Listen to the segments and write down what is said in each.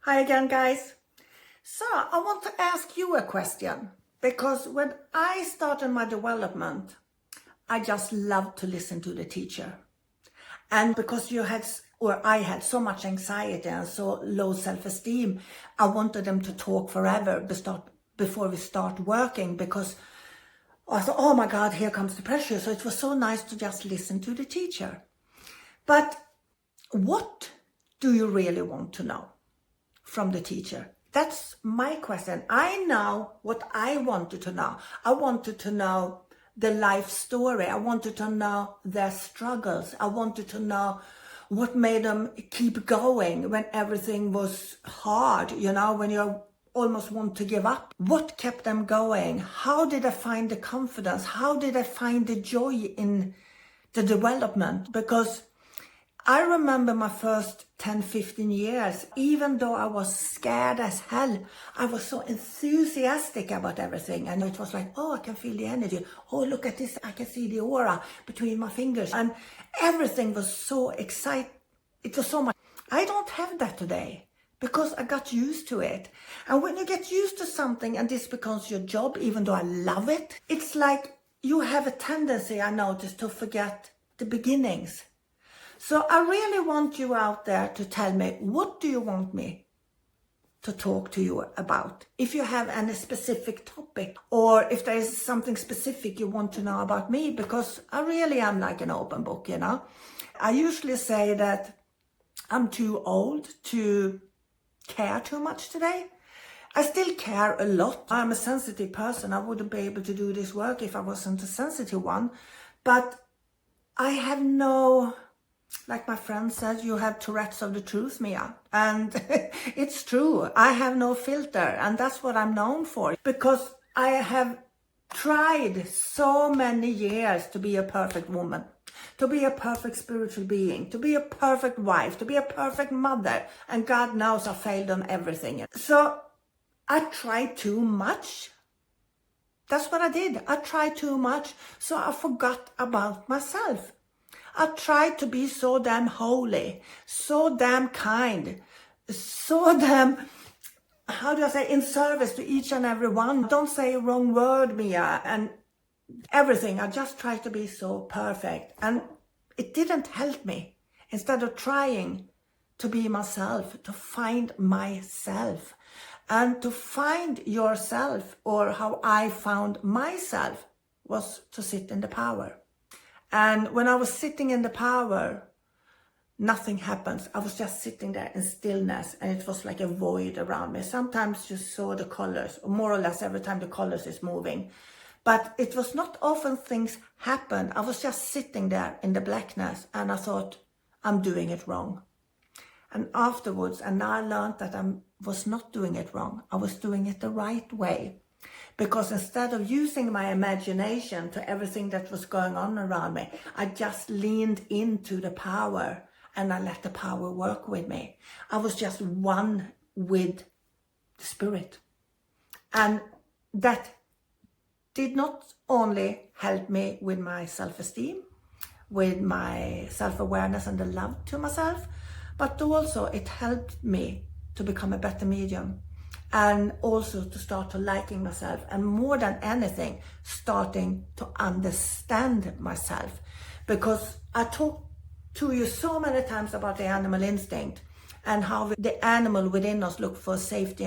Hi again, guys. So I want to ask you a question, because when I started my development, I just loved to listen to the teacher. And because I had so much anxiety and so low self-esteem, I wanted them to talk forever before we start working, because I thought, oh my God, here comes the pressure. So it was so nice to just listen to the teacher. But what do you really want to know from the teacher? That's my question. I know what I wanted to know. I wanted to know the life story. I wanted to know their struggles. I wanted to know what made them keep going when everything was hard, when you almost want to give up. What kept them going? How did I find the confidence? How did I find the joy in the development? Because I remember my first 10-15 years, even though I was scared as hell, I was so enthusiastic about everything. And it was like, oh, I can feel the energy. Oh, look at this. I can see the aura between my fingers. And everything was so exciting. It was so much. I don't have that today because I got used to it. And when you get used to something and this becomes your job, even though I love it, it's like you have a tendency, I noticed, to forget the beginnings. So I really want you out there to tell me, what do you want me to talk to you about? If you have any specific topic, or if there is something specific you want to know about me, because I really am like an open book, I usually say that I'm too old to care too much today. I still care a lot. I'm a sensitive person. I wouldn't be able to do this work if I wasn't a sensitive one. But I have no... Like my friend says, you have Tourette's of the truth, Mia. And it's true. I have no filter. And that's what I'm known for. Because I have tried so many years to be a perfect woman, to be a perfect spiritual being, to be a perfect wife, to be a perfect mother. And God knows I failed on everything. So I tried too much. That's what I did. I tried too much. So I forgot about myself. I tried to be so damn holy, so damn kind, so damn, in service to each and every one. Don't say a wrong word, Mia, and everything. I just tried to be so perfect, and it didn't help me. Instead of trying to be myself, to find myself, and to find yourself, or how I found myself, was to sit in the power. And when I was sitting in the power, nothing happens. I was just sitting there in stillness, and it was like a void around me. Sometimes you saw the colors, more or less every time the colors is moving. But it was not often things happen. I was just sitting there in the blackness, and I thought, I'm doing it wrong. And afterwards, and now I learned that I was not doing it wrong. I was doing it the right way. Because instead of using my imagination to everything that was going on around me, I just leaned into the power, and I let the power work with me. I was just one with the spirit. And that did not only help me with my self-esteem, with my self-awareness and the love to myself, but also it helped me to become a better medium. And also to start to liking myself, and more than anything, starting to understand myself. Because I talked to you so many times about the animal instinct and how the animal within us look for safety,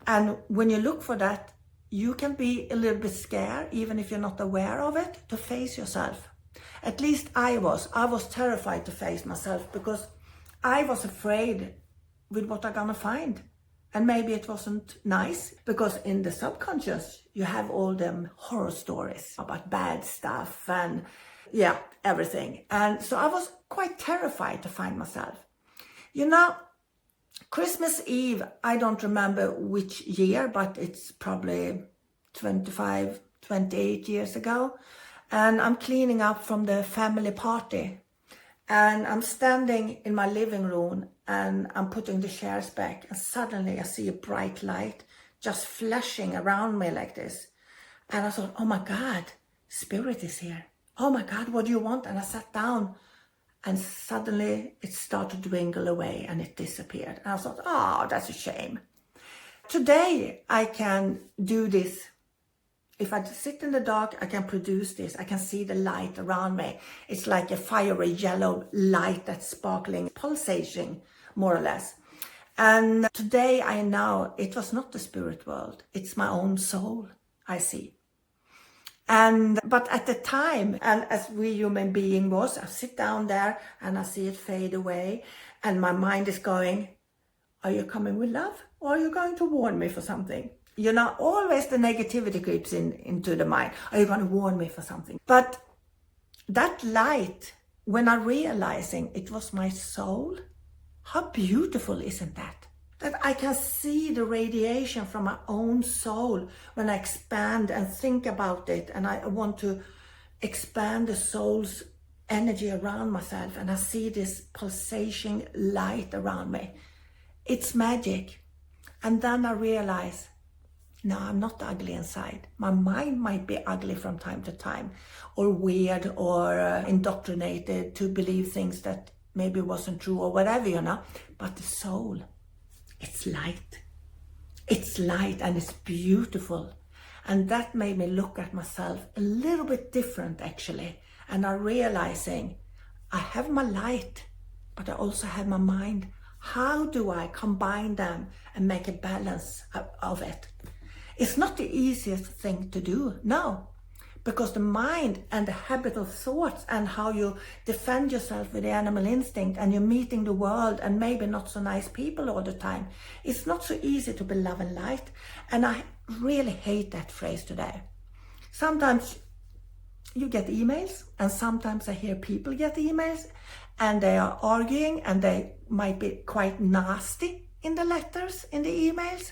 and when you look for that, you can be a little bit scared, even if you're not aware of it, to face yourself. At least I was terrified to face myself, because I was afraid with what I'm gonna find. And maybe it wasn't nice, because in the subconscious, you have all them horror stories about bad stuff and everything. And so I was quite terrified to find myself. Christmas Eve, I don't remember which year, but it's probably 25, 28 years ago. And I'm cleaning up from the family party. And I'm standing in my living room, and I'm putting the chairs back, and suddenly I see a bright light just flashing around me like this. And I thought, oh my God, spirit is here. Oh my God, what do you want? And I sat down, And suddenly it started to dwindle away and it disappeared. And I thought, oh, that's a shame. Today I can do this. If I sit in the dark, I can produce this. I can see the light around me. It's like a fiery yellow light that's sparkling, pulsating, more or less. And today I know it was not the spirit world. It's my own soul I see. But at the time, and as we human being was, I sit down there and I see it fade away. And my mind is going, are you coming with love? Or are you going to warn me for something? You know, always the negativity creeps into the mind. Are you going to warn me for something? But that light, when I'm realizing it was my soul, how beautiful isn't that? That I can see the radiation from my own soul when I expand and think about it. And I want to expand the soul's energy around myself. And I see this pulsating light around me. It's magic. And then I realize, no, I'm not ugly inside. My mind might be ugly from time to time, or weird, or indoctrinated to believe things that maybe wasn't true or whatever, you know. But the soul, it's light. It's light and it's beautiful. And that made me look at myself a little bit different, actually. And I'm realizing I have my light, but I also have my mind. How do I combine them and make a balance of it? It's not the easiest thing to do, no. Because the mind and the habit of thoughts and how you defend yourself with the animal instinct and you're meeting the world and maybe not so nice people all the time. It's not so easy to be love and light. And I really hate that phrase today. Sometimes you get emails and sometimes I hear people get emails and they are arguing and they might be quite nasty in the letters, in the emails.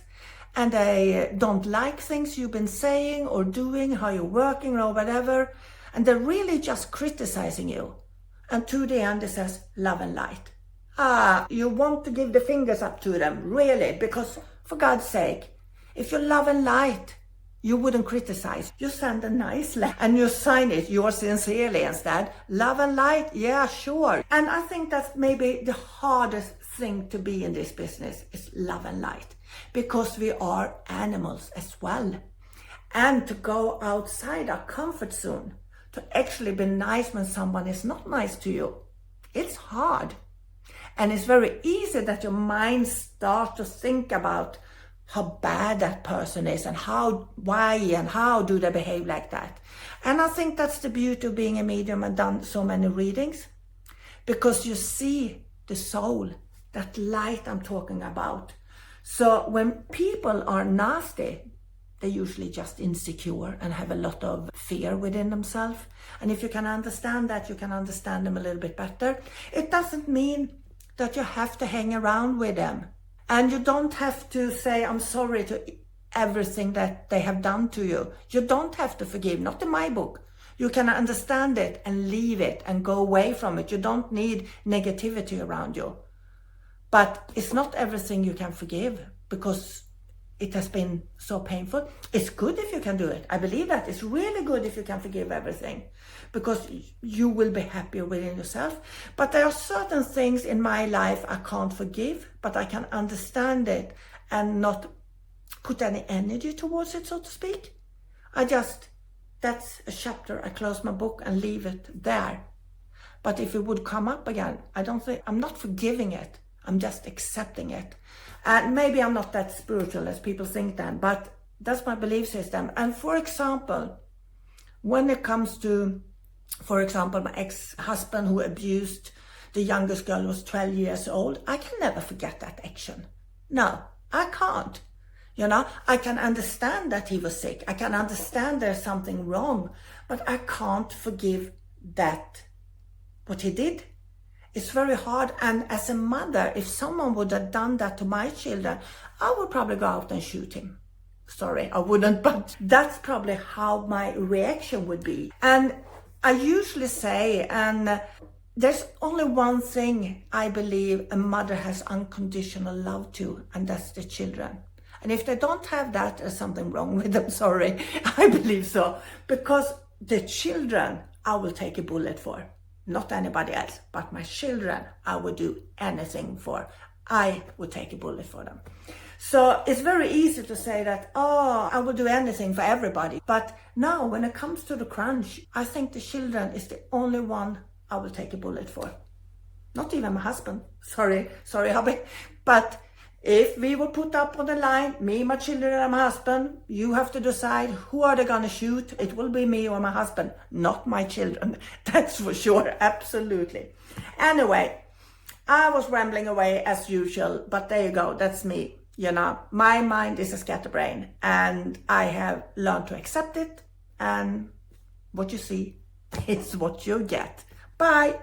And they don't like things you've been saying or doing, how you're working or whatever. And they're really just criticizing you. And to the end it says, love and light. You want to give the fingers up to them, really? Because for God's sake, if you love and light, you wouldn't criticize. You send a nice letter and you sign it, yours sincerely instead. Love and light, yeah, sure. And I think that's maybe the hardest thing to be in this business is love and light. Because we are animals as well. And to go outside our comfort zone, to actually be nice when someone is not nice to you, it's hard. And it's very easy that your mind starts to think about how bad that person is and why and how do they behave like that. And I think that's the beauty of being a medium and done so many readings. Because you see the soul, that light I'm talking about. So when people are nasty, they're usually just insecure and have a lot of fear within themselves. And if you can understand that, you can understand them a little bit better. It doesn't mean that you have to hang around with them. And you don't have to say, I'm sorry to everything that they have done to you. You don't have to forgive, not in my book. You can understand it and leave it and go away from it. You don't need negativity around you. But it's not everything you can forgive because it has been so painful. It's good if you can do it. I believe that. It's really good if you can forgive everything because you will be happier within yourself. But there are certain things in my life I can't forgive, but I can understand it and not put any energy towards it, so to speak. That's a chapter. I close my book and leave it there. But if it would come up again, I'm not forgiving it. I'm just accepting it. And maybe I'm not that spiritual as people think then, but that's my belief system. And for example, when it comes to, for example, my ex-husband who abused the youngest girl who was 12 years old, I can never forget that action. No, I can't. You know, I can understand that he was sick. I can understand there's something wrong, but I can't forgive that, what he did. It's very hard. And as a mother, if someone would have done that to my children, I would probably go out and shoot him. Sorry, I wouldn't, but that's probably how my reaction would be. And I usually say, and there's only one thing I believe a mother has unconditional love to, and that's the children. And if they don't have that, there's something wrong with them, sorry. I believe so. Because the children, I will take a bullet for. not anybody else, but my children, I would do anything for. I would take a bullet for them. So it's very easy to say that, oh, I will do anything for everybody. But now when it comes to the crunch, I think the children is the only one I will take a bullet for. Not even my husband. Sorry, hubby. But if we were put up on the line, me, my children and my husband, you have to decide who are they gonna shoot. It will be me or my husband, not my children. That's for sure, absolutely. Anyway, I was rambling away as usual, but there you go, that's me. You know, my mind is a scatterbrain and I have learned to accept it, and what you see is what you get. Bye.